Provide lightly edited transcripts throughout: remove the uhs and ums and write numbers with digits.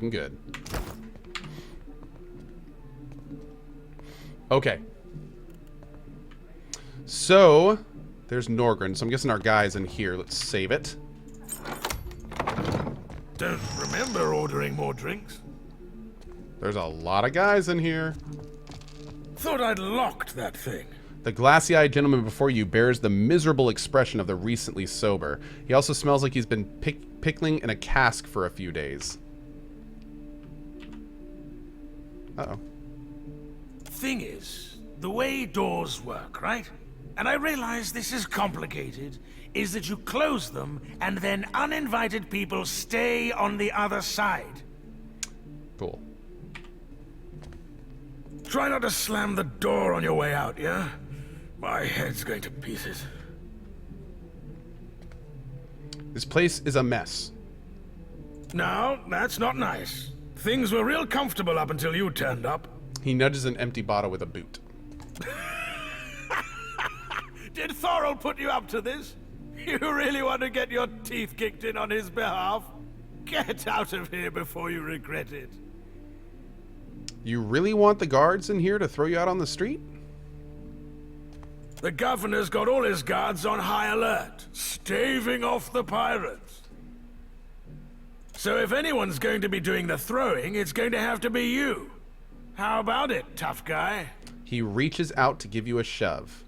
looking good. Okay. So, there's Norgren. So I'm guessing our guy's in here. Let's save it. Don't remember ordering more drinks. There's a lot of guys in here. Thought I'd locked that thing. The glassy-eyed gentleman before you bears the miserable expression of the recently sober. He also smells like he's been pickling in a cask for a few days. Uh-oh. Thing is, the way doors work, right? And I realize this is complicated, is that you close them and then uninvited people stay on the other side. Cool. Try not to slam the door on your way out, yeah? My head's going to pieces. This place is a mess. No, that's not nice. Things were real comfortable up until you turned up. He nudges an empty bottle with a boot. Did Thorol put you up to this? You really want to get your teeth kicked in on his behalf? Get out of here before you regret it. You really want the guards in here to throw you out on the street? The governor's got all his guards on high alert, staving off the pirates. So if anyone's going to be doing the throwing, it's going to have to be you. How about it, tough guy? He reaches out to give you a shove.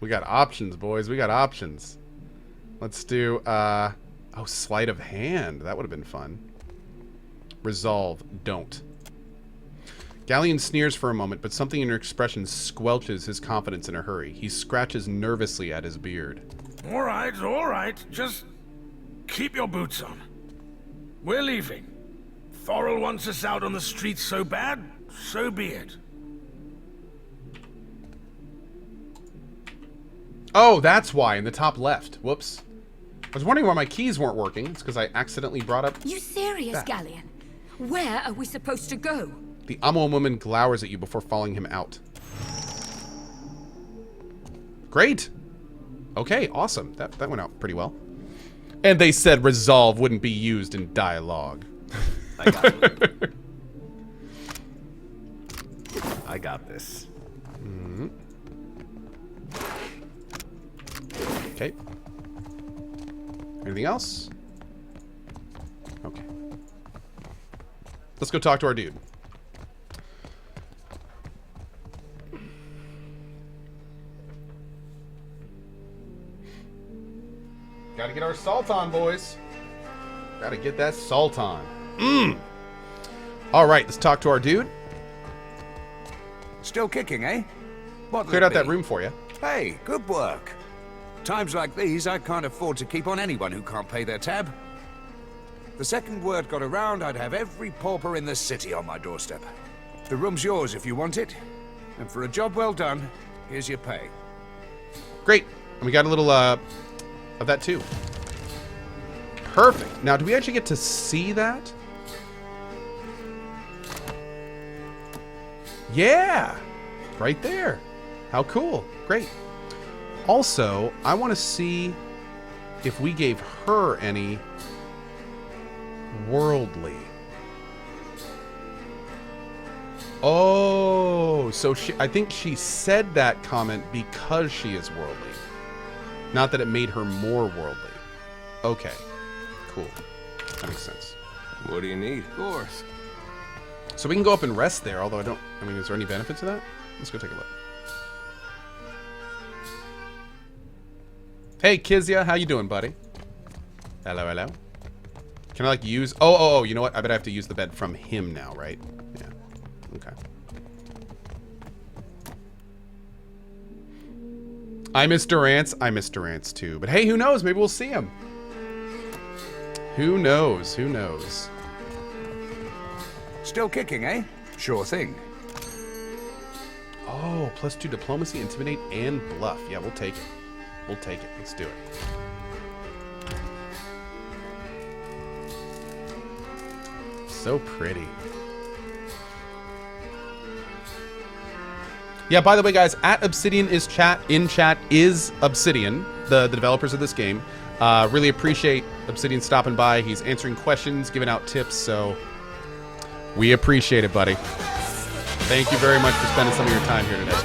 We got options, boys. We got options. Let's do, oh, sleight of hand. That would have been fun. Resolve. Don't. Galleon sneers for a moment, but something in her expression squelches his confidence in a hurry. He scratches nervously at his beard. All right. Just keep your boots on. We're leaving. Thorol wants us out on the streets so bad, so be it. Oh, that's why, in the top left. Whoops. I was wondering why my keys weren't working. It's because I accidentally brought up... You serious, that. Galleon? Where are we supposed to go? The Amo woman glowers at you before following him out. Great. Okay, awesome. That went out pretty well. And they said resolve wouldn't be used in dialogue. I got it. I got this. Mm-hmm. Okay. Anything else? Okay. Let's go talk to our dude. Gotta get our salt on, boys. Gotta get that salt on. Alright, let's talk to our dude. Still kicking, eh? What Cleared out that room for you. Hey, good work. Times like these, I can't afford to keep on anyone who can't pay their tab. The second word got around, I'd have every pauper in the city on my doorstep. The room's yours if you want it. And for a job well done, here's your pay. Great. And we got a little of that too. Perfect. Now, do we actually get to see that? Yeah. Right there. How cool. Great. Also, I want to see if we gave her any worldly. Oh, so I think she said that comment because she is worldly. Not that it made her more worldly. Okay. Cool. That makes sense. What do you need? Of course. So we can go up and rest there, although I mean, is there any benefit to that? Let's go take a look. Hey, Kizia, how you doing, buddy? Hello, hello. Can I, like, use... Oh, you know what? I bet I have to use the bed from him now, right? Yeah. Okay. I miss Durant's. I miss Durant's, too. But hey, who knows? Maybe we'll see him. Who knows? Who knows? Still kicking, eh? Sure thing. Oh, +2 diplomacy, intimidate, and bluff. Yeah, we'll take it. We'll take it. Let's do it. So pretty. Yeah, by the way, guys, at Obsidian is chat. In chat is Obsidian, the developers of this game. Really appreciate Obsidian stopping by. He's answering questions, giving out tips, so we appreciate it, buddy. Thank you very much for spending some of your time here today.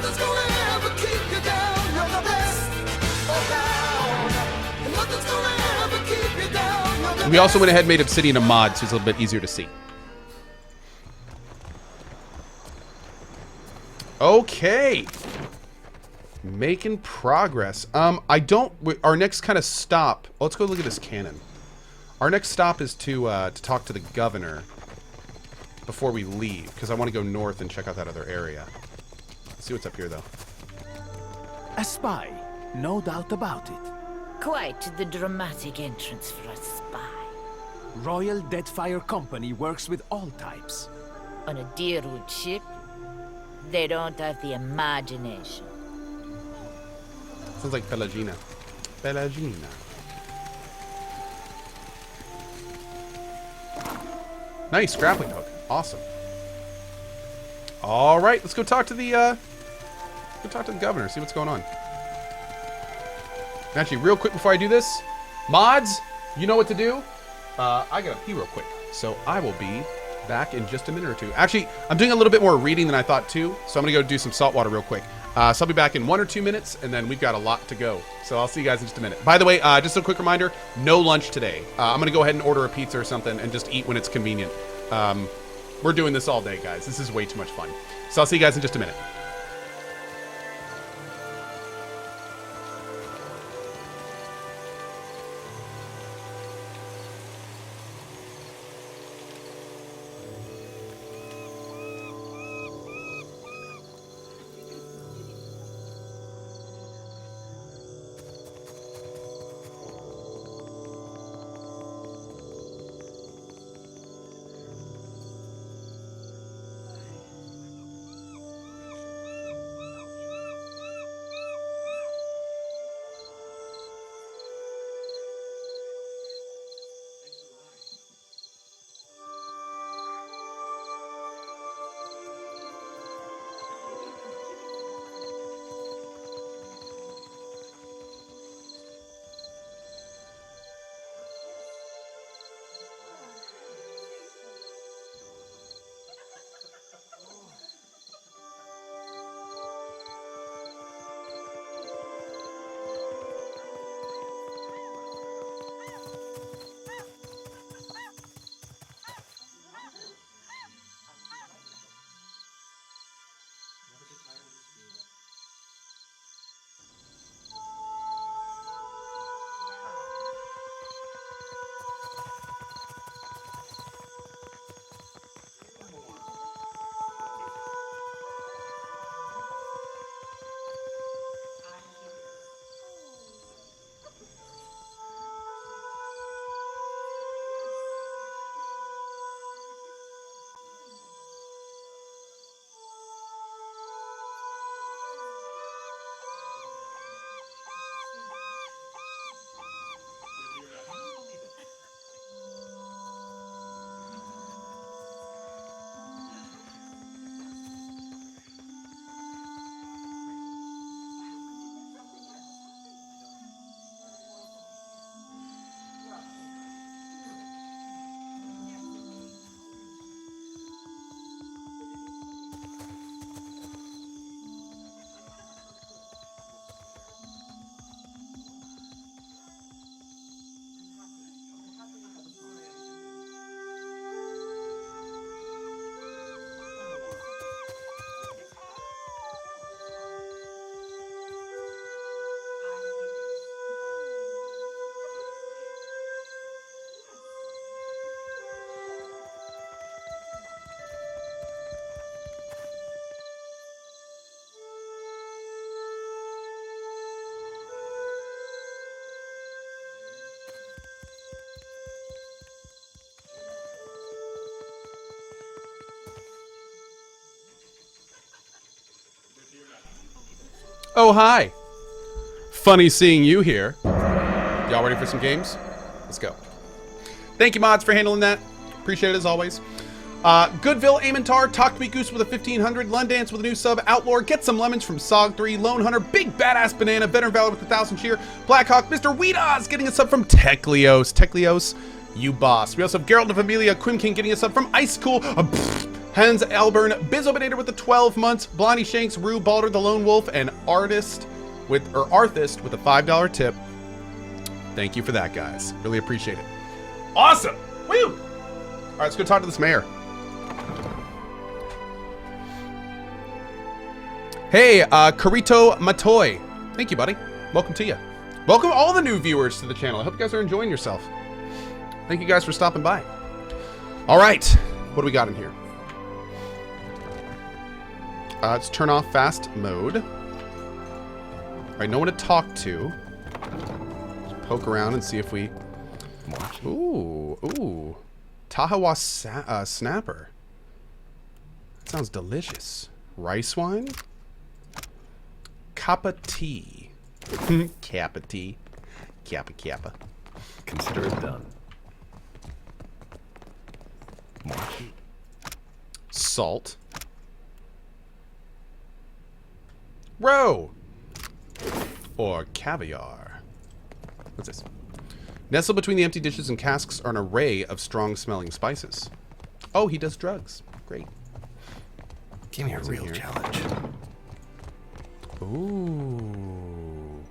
We also went ahead and made Obsidian a mod, so it's a little bit easier to see. Okay. Making progress. Our next kind of stop. Oh, let's go look at this cannon. Our next stop is to talk to the governor before we leave, because I want to go north and check out that other area. Let's see what's up here, though. A spy, no doubt about it. Quite the dramatic entrance for a spy. Royal Deadfire Company works with all types. On a Deerwood ship, they don't have the imagination. Sounds like Pelagina. Pelagina. Nice grappling hook. Awesome. All right, let's go talk to the governor. See what's going on. Actually, real quick before I do this, mods, you know what to do. I gotta pee real quick, so I will be back in just a minute or two. Actually, I'm doing a little bit more reading than I thought too, so I'm gonna go do some salt water real quick. So I'll be back in 1 or 2 minutes, and then we've got a lot to go. So I'll see you guys in just a minute. By the way, just a quick reminder, no lunch today. I'm gonna go ahead and order a pizza or something and just eat when it's convenient. We're doing this all day, guys. This is way too much fun. So I'll see you guys in just a minute. Oh, hi. Funny seeing you here. Y'all ready for some games? Let's go. Thank you, mods, for handling that. Appreciate it as always. Goodville, Amintar, Talk to Me Goose with a 1500, Lundance with a new sub, Outlaw, Get Some Lemons from Sog3, Lone Hunter, Big Badass Banana, Veteran Valor with 1,000 cheer, Blackhawk, Mr. Weedoz getting a sub from Techlios. Techlios, you boss. We also have Geralt of Amelia, Quim King getting a sub from Ice Cool, Hans Alburn, Bizzobinator with the 12 months, Blondie Shanks, Rue Balder the Lone Wolf, and Arthist with a $5 tip. Thank you for that, guys. Really appreciate it. Awesome! Woo! All right, let's go talk to this mayor. Hey, Carito Matoy. Thank you, buddy. Welcome to you. Welcome all the new viewers to the channel. I hope you guys are enjoying yourself. Thank you guys for stopping by. All right, what do we got in here? Let's turn off fast mode. All right, no one to talk to. Just poke around and see if we... Ooh. Tahawa snapper. That sounds delicious. Rice wine? Kappa tea. Kappa tea. Kappa. Consider it done. Salt. Roe. Or caviar. What's this? Nestled between the empty dishes and casks are an array of strong-smelling spices. Oh, he does drugs. Great. Give me a real challenge. Ooh.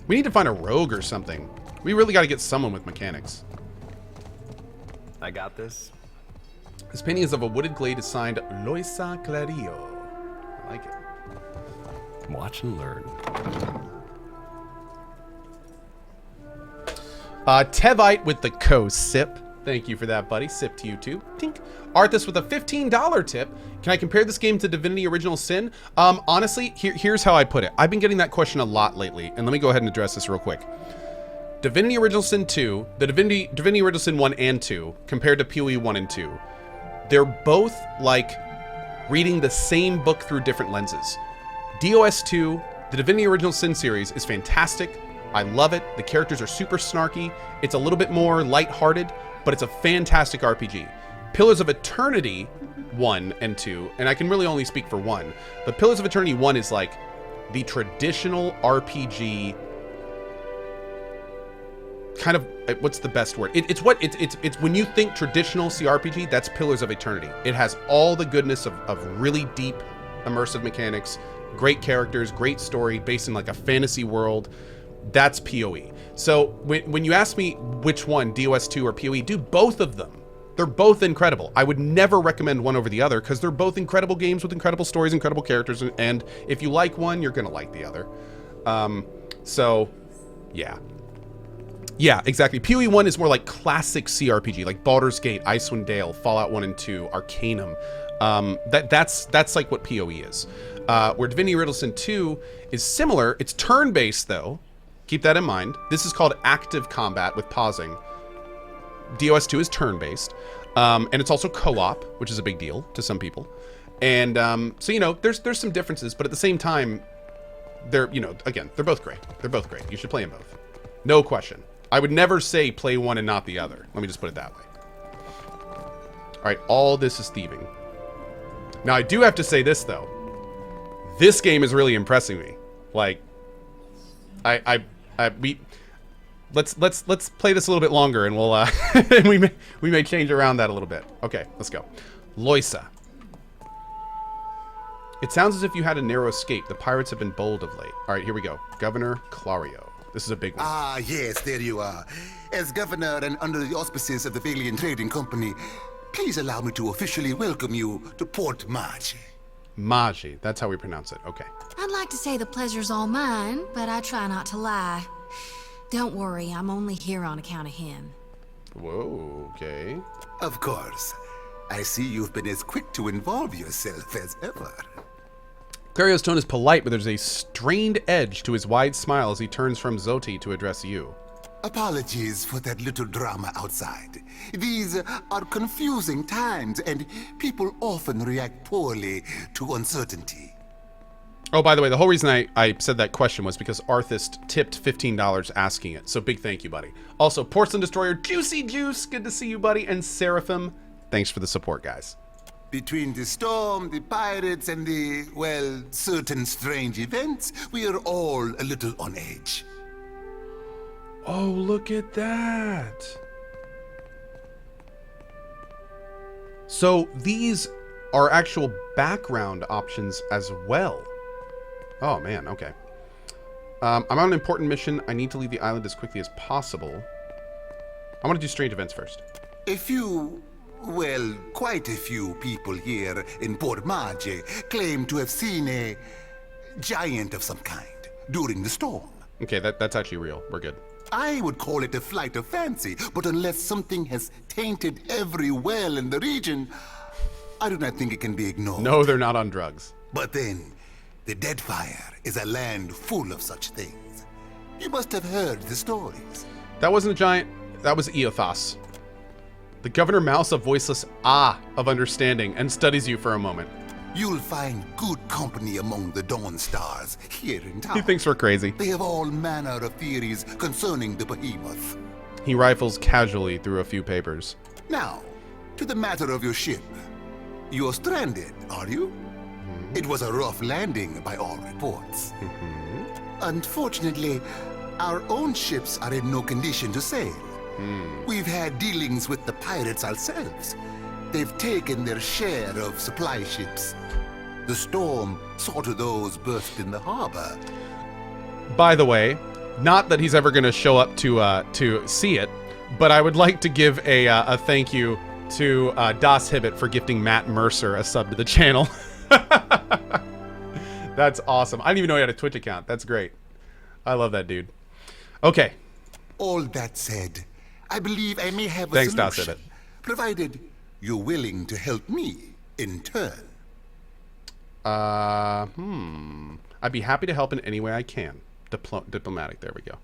We need to find a rogue or something. We really got to get someone with mechanics. I got this. This painting is of a wooded glade assigned Loisa Clarillo. I like it. Watch and learn. Tevite with the Cohh sip. Thank you for that, buddy. Sip to you too. Tink. Arthis with a $15 tip. Can I compare this game to Divinity Original Sin? Honestly, here's how I put it. I've been getting that question a lot lately, and let me go ahead and address this real quick. Divinity Original Sin 2, the Divinity Original Sin 1 and 2, compared to PoE 1 and 2, they're both like reading the same book through different lenses. DOS 2, the Divinity Original Sin series, is fantastic. I love it. The characters are super snarky. It's a little bit more lighthearted, but it's a fantastic RPG. Pillars of Eternity 1 and 2, and I can really only speak for 1, but Pillars of Eternity 1 is like the traditional RPG kind of, what's the best word? It's when you think traditional CRPG, that's Pillars of Eternity. It has all the goodness of really deep immersive mechanics, great characters, great story based in like a fantasy world. That's PoE. So when you ask me which one, DOS 2 or PoE, do both of them. They're both incredible. I would never recommend one over the other because they're both incredible games with incredible stories, incredible characters, and if you like one, you're gonna like the other. So yeah. Yeah, exactly. PoE 1 is more like classic CRPG, like Baldur's Gate, Icewind Dale, Fallout 1 and 2, Arcanum. That's like what PoE is. Where Divinity Original Sin 2 is similar. It's turn-based though. Keep that in mind. This is called active combat with pausing. DOS 2 is turn-based. And it's also co-op, which is a big deal to some people. And so, you know, there's some differences, but at the same time, they're, you know, again, they're both great. They're both great. You should play them both. No question. I would never say play one and not the other. Let me just put it that way. All right, all this is thieving. Now, I do have to say this, though. This game is really impressing me. Like, let's play this a little bit longer, and we'll and we may change around that a little bit. Okay, let's go. Loisa. It sounds as if you had a narrow escape. The pirates have been bold of late. All right, here we go. Governor Clario. This is a big one. Ah, yes, there you are. As governor and under the auspices of the Valiant Trading Company, please allow me to officially welcome you to Port Margie. Margie, that's how we pronounce it. Okay. I'd like to say the pleasure's all mine, but I try not to lie. Don't worry, I'm only here on account of him. Whoa, okay. Of course. I see you've been as quick to involve yourself as ever. Clario's tone is polite, but there's a strained edge to his wide smile as he turns from Zoti to address you. Apologies for that little drama outside. These are confusing times, and people often react poorly to uncertainty. Oh, by the way, the whole reason I said that question was because Arthist tipped $15 asking it. So big thank you, buddy. Also, Porcelain Destroyer, Juicy Juice, good to see you, buddy. And Seraphim, thanks for the support, guys. Between the storm, the pirates, and the, well, certain strange events, we are all a little on edge. Oh, look at that. So these are actual background options as well. Oh, man, okay. I'm on an important mission. I need to leave the island as quickly as possible. I want to do strange events first. A few, well, quite a few people here in Port Marge claim to have seen a giant of some kind during the storm. Okay, that's actually real. We're good. I would call it a flight of fancy, but unless something has tainted every well in the region, I do not think it can be ignored. No, they're not on drugs. But then, the Deadfire is a land full of such things. You must have heard the stories. That wasn't a giant. That was Eothas. The Governor mouths a voiceless ah of understanding and studies you for a moment. You'll find good company among the Dawn Stars here in town. He thinks we're crazy. They have all manner of theories concerning the behemoth. He rifles casually through a few papers. Now, to the matter of your ship. You're stranded, are you? It was a rough landing by all reports. Unfortunately, our own ships are in no condition to sail. We've had dealings with the pirates ourselves. They've taken their share of supply ships. The storm saw to those berthed in the harbor. By the way, not that he's ever going to show up to see it, but I would like to give a thank you to Das Hibbett for gifting Matt Mercer a sub to the channel. That's awesome. I didn't even know he had a Twitch account. That's great. I love that dude. Okay. All that said, I believe I may have a Thanks, Das solution, Hibbett. provided you're willing to help me in turn. I'd be happy to help in any way I can. Diplomatic, there we go.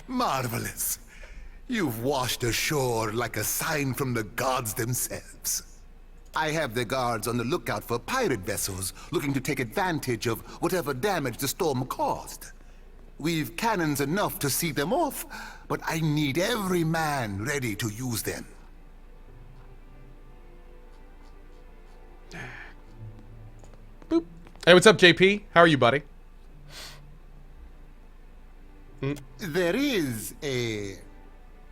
Marvelous. You've washed ashore like a sign from the gods themselves. I have the guards on the lookout for pirate vessels looking to take advantage of whatever damage the storm caused. We've cannons enough to see them off, but I need every man ready to use them. Boop. Hey, what's up, JP? How are you, buddy? There is a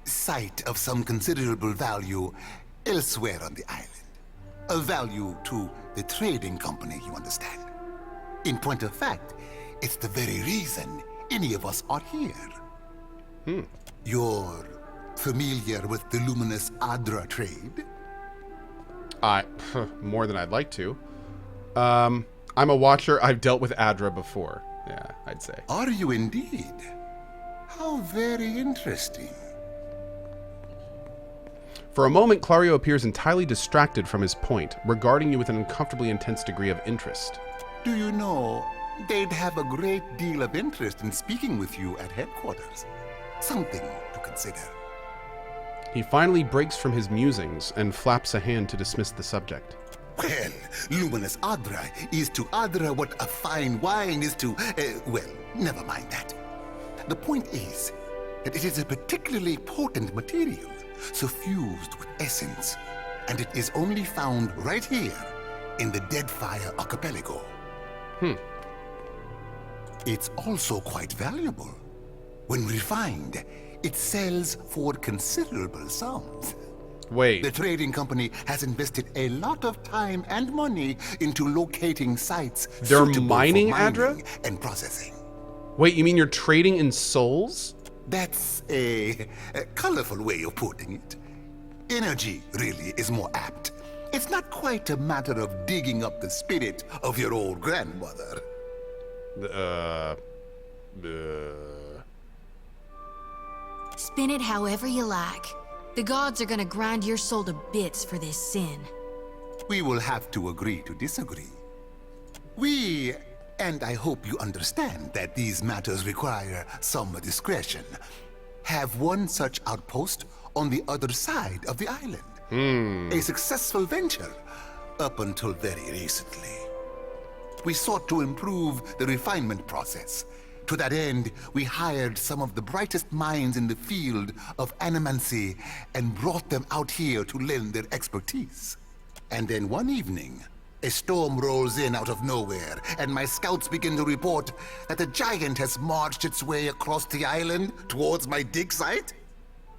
site of some considerable value elsewhere on the island. A value to the trading company, you understand. In point of fact, it's the very reason any of us are here. You're familiar with the luminous Adra trade? More than I'd like to. I'm a watcher. I've dealt with Adra before. Yeah, I'd say. Are you indeed? How very interesting. For a moment, Clario appears entirely distracted from his point, regarding you with an uncomfortably intense degree of interest. Do you know, they'd have a great deal of interest in speaking with you at headquarters. Something to consider. He finally breaks from his musings and flaps a hand to dismiss the subject. Well, luminous Adra is to Adra what a fine wine is to, well, never mind that. The point is that it is a particularly potent material, suffused with essence, and it is only found right here in the Deadfire archipelago. It's also quite valuable. When refined, it sells for considerable sums. Wait. The trading company has invested a lot of time and money into locating sites They're suitable mining for Adra? and processing. Wait, you mean you're trading in souls? That's a colorful way of putting it. Energy, really, is more apt. It's not quite a matter of digging up the spirit of your old grandmother. Spin it however you like. The gods are gonna grind your soul to bits for this sin. We will have to agree to disagree. We, and I hope you understand that these matters require some discretion, have one such outpost on the other side of the island. A successful venture, up until very recently. we sought to improve the refinement process. To that end, we hired some of the brightest minds in the field of animancy and brought them out here to lend their expertise. And then one evening, a storm rolls in out of nowhere, and my scouts begin to report that a giant has marched its way across the island towards my dig site.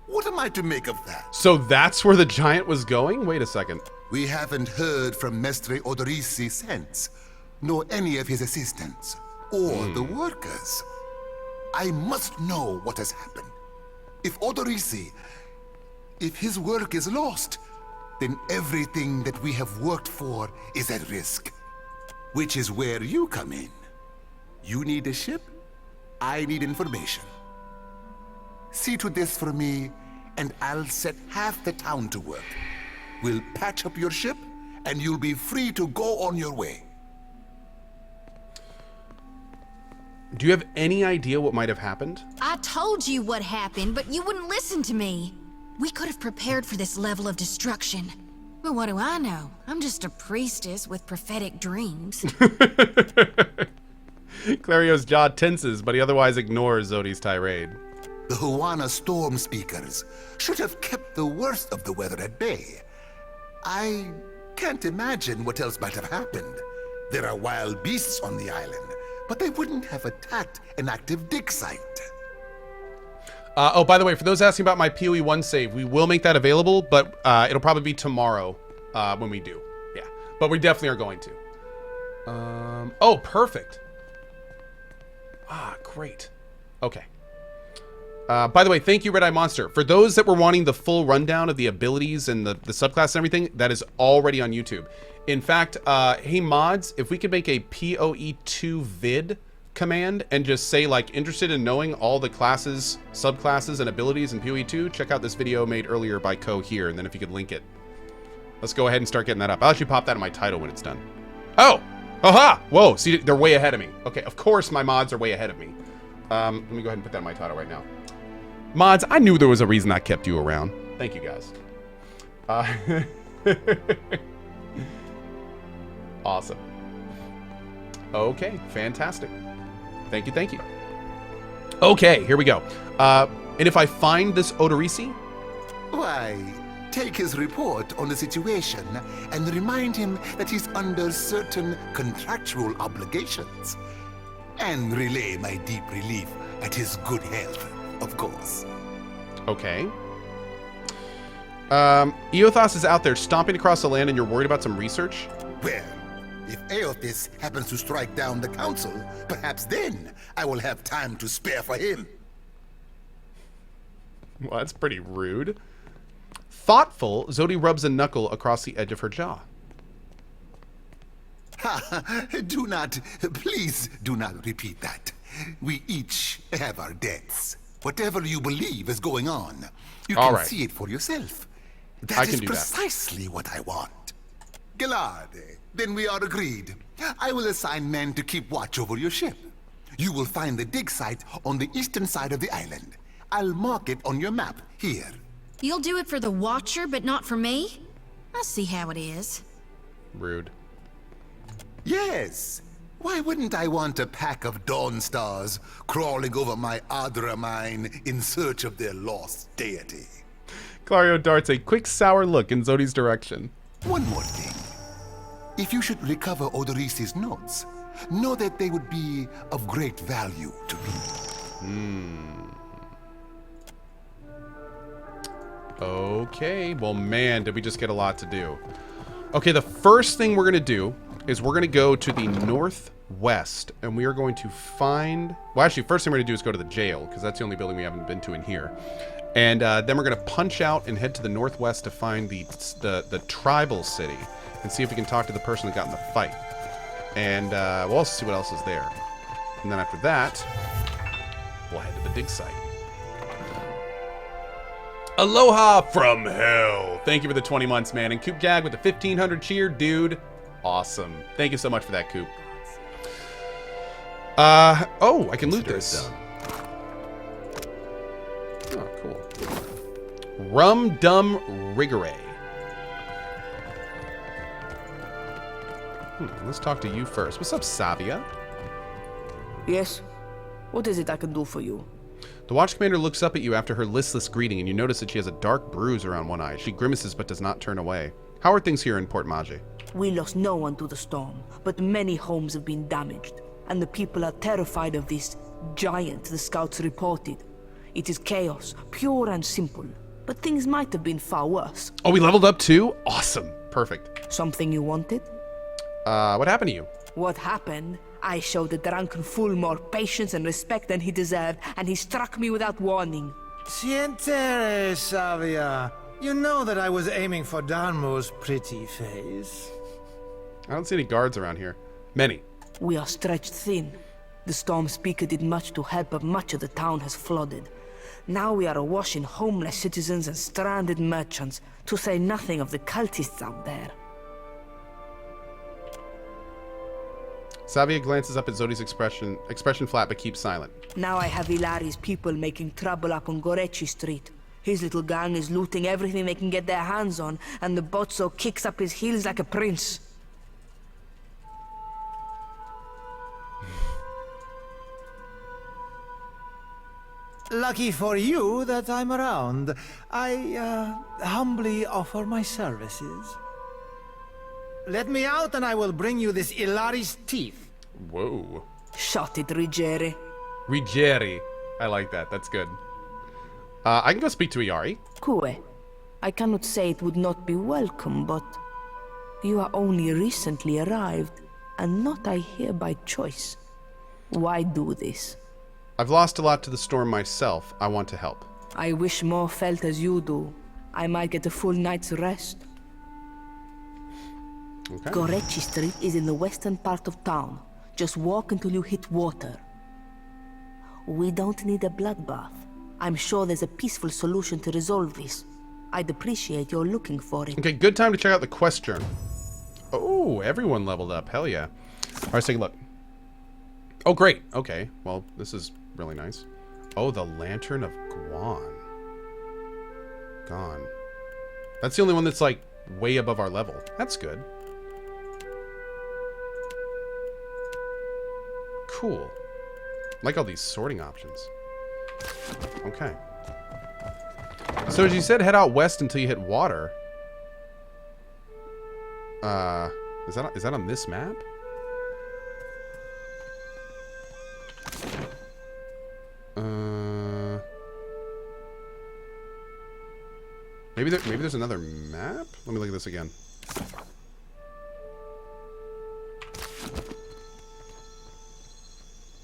What am I to make of that? So that's where the giant was going? Wait a second. We haven't heard from Mestre Odorisi since, nor any of his assistants, or the workers. I must know what has happened. If Odorisi, if his work is lost, then everything that we have worked for is at risk. Which is where you come in. You need a ship, I need information. See to this for me, and I'll set half the town to work. We'll patch up your ship, and you'll be free to go on your way. Do you have any idea what might have happened? I told you what happened, but you wouldn't listen to me. We could have prepared for this level of destruction. But what do I know? I'm just a priestess with prophetic dreams. Clario's jaw tenses, but he otherwise ignores Zodi's tirade. The Huana storm speakers should have kept the worst of the weather at bay. I can't imagine what else might have happened. There are wild beasts on the island, but they wouldn't have attacked an active dig site. Oh, by the way, for those asking about my PoE1 save, we will make that available, but it'll probably be tomorrow when we do. Yeah, but we definitely are going to. Oh, perfect. Ah, great. Okay. By the way, thank you, Red Eye Monster. For those that were wanting the full rundown of the abilities and the subclass and everything, that is already on YouTube. In fact, hey mods, if we could make a PoE2 vid command and just say like interested in knowing all the classes, subclasses, and abilities in PoE2, check out this video made earlier by Cohh here, and then if you could link it. Let's go ahead and start getting that up. I'll actually pop that in my title when it's done. Oh! Aha! Whoa, see, they're way ahead of me. Okay, of course my mods are way ahead of me. Let me go ahead and put that in my title right now. Mods, I knew there was a reason I kept you around. Thank you, guys. Awesome. Okay, fantastic. Thank you, thank you. Okay, here we go. And if I find this Odorisi? Why, take his report on the situation and remind him that he's under certain contractual obligations. And relay my deep relief at his good health, of course. Okay. Eothas is out there stomping across the land and you're worried about some research? Well, if Eothas happens to strike down the council, perhaps then I will have time to spare for him. Well, that's pretty rude. Thoughtful, Zodi rubs a knuckle across the edge of her jaw. Do not, please do not repeat that. We each have our debts. Whatever you believe is going on, you can see it for yourself. That is precisely what I want. Gelade, then we are agreed. I will assign men to keep watch over your ship. You will find the dig site on the eastern side of the island. I'll mark it on your map here. You'll do it for the Watcher, but not for me? I see how it is. Rude. Yes. Why wouldn't I want a pack of Dawn Stars crawling over my Adra mine in search of their lost deity? Clario darts a quick sour look in Zodi's direction. One more thing. If you should recover Odorisi's notes, know that they would be of great value to me. Okay, well man, did we just get a lot to do. Okay, the first thing we're gonna do is we're gonna go to the northwest and we are going to find, well actually first thing we're gonna do is go to the jail because that's the only building we haven't been to in here. And then we're gonna punch out and head to the northwest to find the tribal city and see if we can talk to the person that got in the fight. And we'll also see what else is there. And then after that, we'll head to the dig site. Aloha from hell. Thank you for the 20 months, man. And Coop Jag with the 1500 cheer, dude. Awesome. Thank you so much for that, Coop. Oh, I can loot this. Oh, cool. Rum Dum Rigore. Let's talk to you first. What's up, Savia? Yes? What is it I can do for you? The watch commander looks up at you after her listless greeting, and you notice that she has a dark bruise around one eye. She grimaces but does not turn away. How are things here in Port Mage? We lost no one to the storm, but many homes have been damaged, and the people are terrified of this giant the scouts reported. It is chaos, pure and simple, but things might have been far worse. Oh, we leveled up too? Awesome. Perfect. Something you wanted? What happened to you? What happened? I showed the drunken fool more patience and respect than he deserved, and he struck me without warning. Sientere, Savia. You know that I was aiming for Darmo's pretty face. I don't see any guards around here. Many. We are stretched thin. The storm speaker did much to help, but much of the town has flooded. Now we are awash in homeless citizens and stranded merchants, to say nothing of the cultists out there. Savia glances up at Zodi's expression flat but keeps silent. Now I have Ilari's people making trouble up on Gorechi Street. His little gang is looting everything they can get their hands on, and the Bozzo kicks up his heels like a prince. Lucky for you that I'm around. I, humbly offer my services. Let me out and I will bring you this Ilari's teeth. Whoa. Shut it, Ruggieri. Ruggieri. I like that. That's good. I can go speak to Iari. Cohh, I cannot say it would not be welcome, but you are only recently arrived, and not I here by choice. Why do this? I've lost a lot to the storm myself. I want to help. I wish more felt as you do. I might get a full night's rest. Okay. Gorechi Street is in the western part of town. Just walk until you hit water. We don't need a bloodbath. I'm sure there's a peaceful solution to resolve this. I'd appreciate your looking for it. Okay, good time to check out the quest journal. Oh, everyone leveled up. Hell yeah. Alright, let's take a look. Oh, great. Okay, well, this is really nice. Oh, the Lantern of Guan. Gone. That's the only one that's, like, way above our level. That's good. Cool. I like all these sorting options. Okay. So as you said, head out west until you hit water. Is that on this map? Maybe there's another map? Let me look at this again.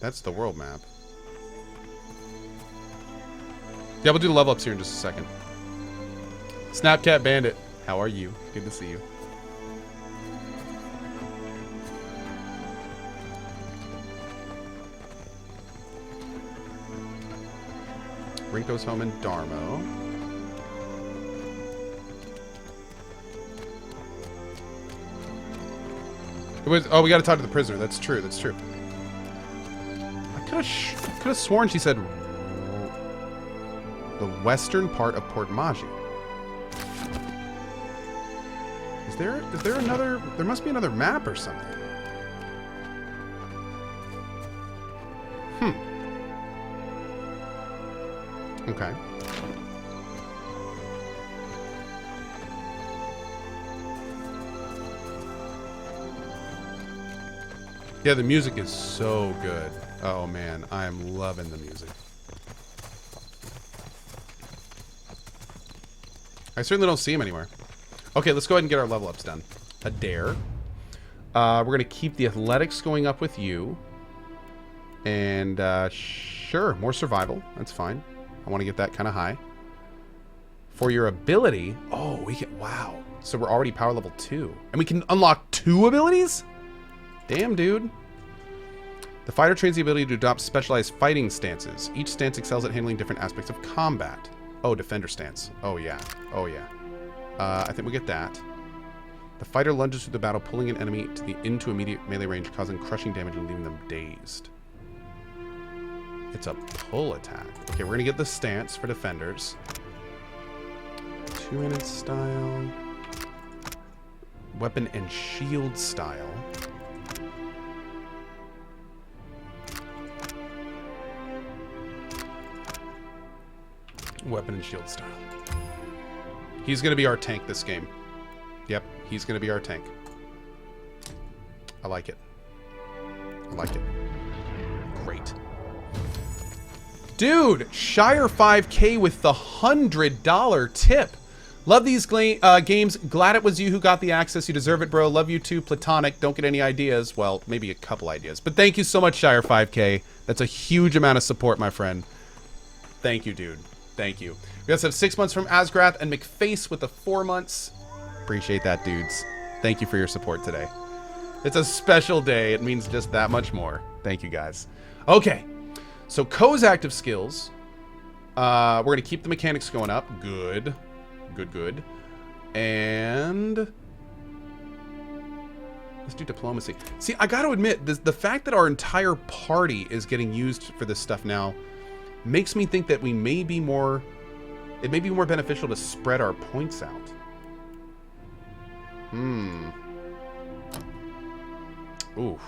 That's the world map. Yeah, we'll do the level ups here in just a second. Snapcat Bandit, how are you? Good to see you. Rinko's home in Darmo. Oh, we gotta talk to the prisoner. That's true, that's true. I could have sworn she said the western part of Port Mage. Is there another? There must be another map or something. Okay. Yeah, the music is so good. Oh man, I am loving the music. I certainly don't see him anywhere. Okay, let's go ahead and get our level ups done. Adair. We're going to keep the athletics going up with you. And, sure, more survival. That's fine. I want to get that kind of high. For your ability... Oh, we get... Wow. So we're already power level 2. And we can unlock 2 abilities? Damn, dude. The fighter trains the ability to adopt specialized fighting stances. Each stance excels at handling different aspects of combat. Oh, defender stance. Oh, yeah. Oh, yeah. I think we get that. The fighter lunges through the battle, pulling an enemy into immediate melee range, causing crushing damage and leaving them dazed. It's a pull attack. Okay, we're going to get the stance for defenders. Two-handed style. Weapon and shield style. Weapon and shield style. He's going to be our tank this game. Yep, he's going to be our tank. I like it. I like it. Great. Dude, Shire 5K with the $100 tip. Love these games. Glad it was you who got the access. You deserve it, bro. Love you too, Platonic. Don't get any ideas. Well, maybe a couple ideas. But thank you so much, Shire 5K. That's a huge amount of support, my friend. Thank you, dude. Thank you. We also have 6 months from Asgrath and McFace with the 4 months. Appreciate that, dudes. Thank you for your support today. It's a special day. It means just that much more. Thank you, guys. Okay. So Cohh's active skills. We're going to keep the mechanics going up. Good. Good, good. And let's do diplomacy. See, I got to admit, the fact that our entire party is getting used for this stuff now makes me think that we may be more... It may be more beneficial to spread our points out. Ooh.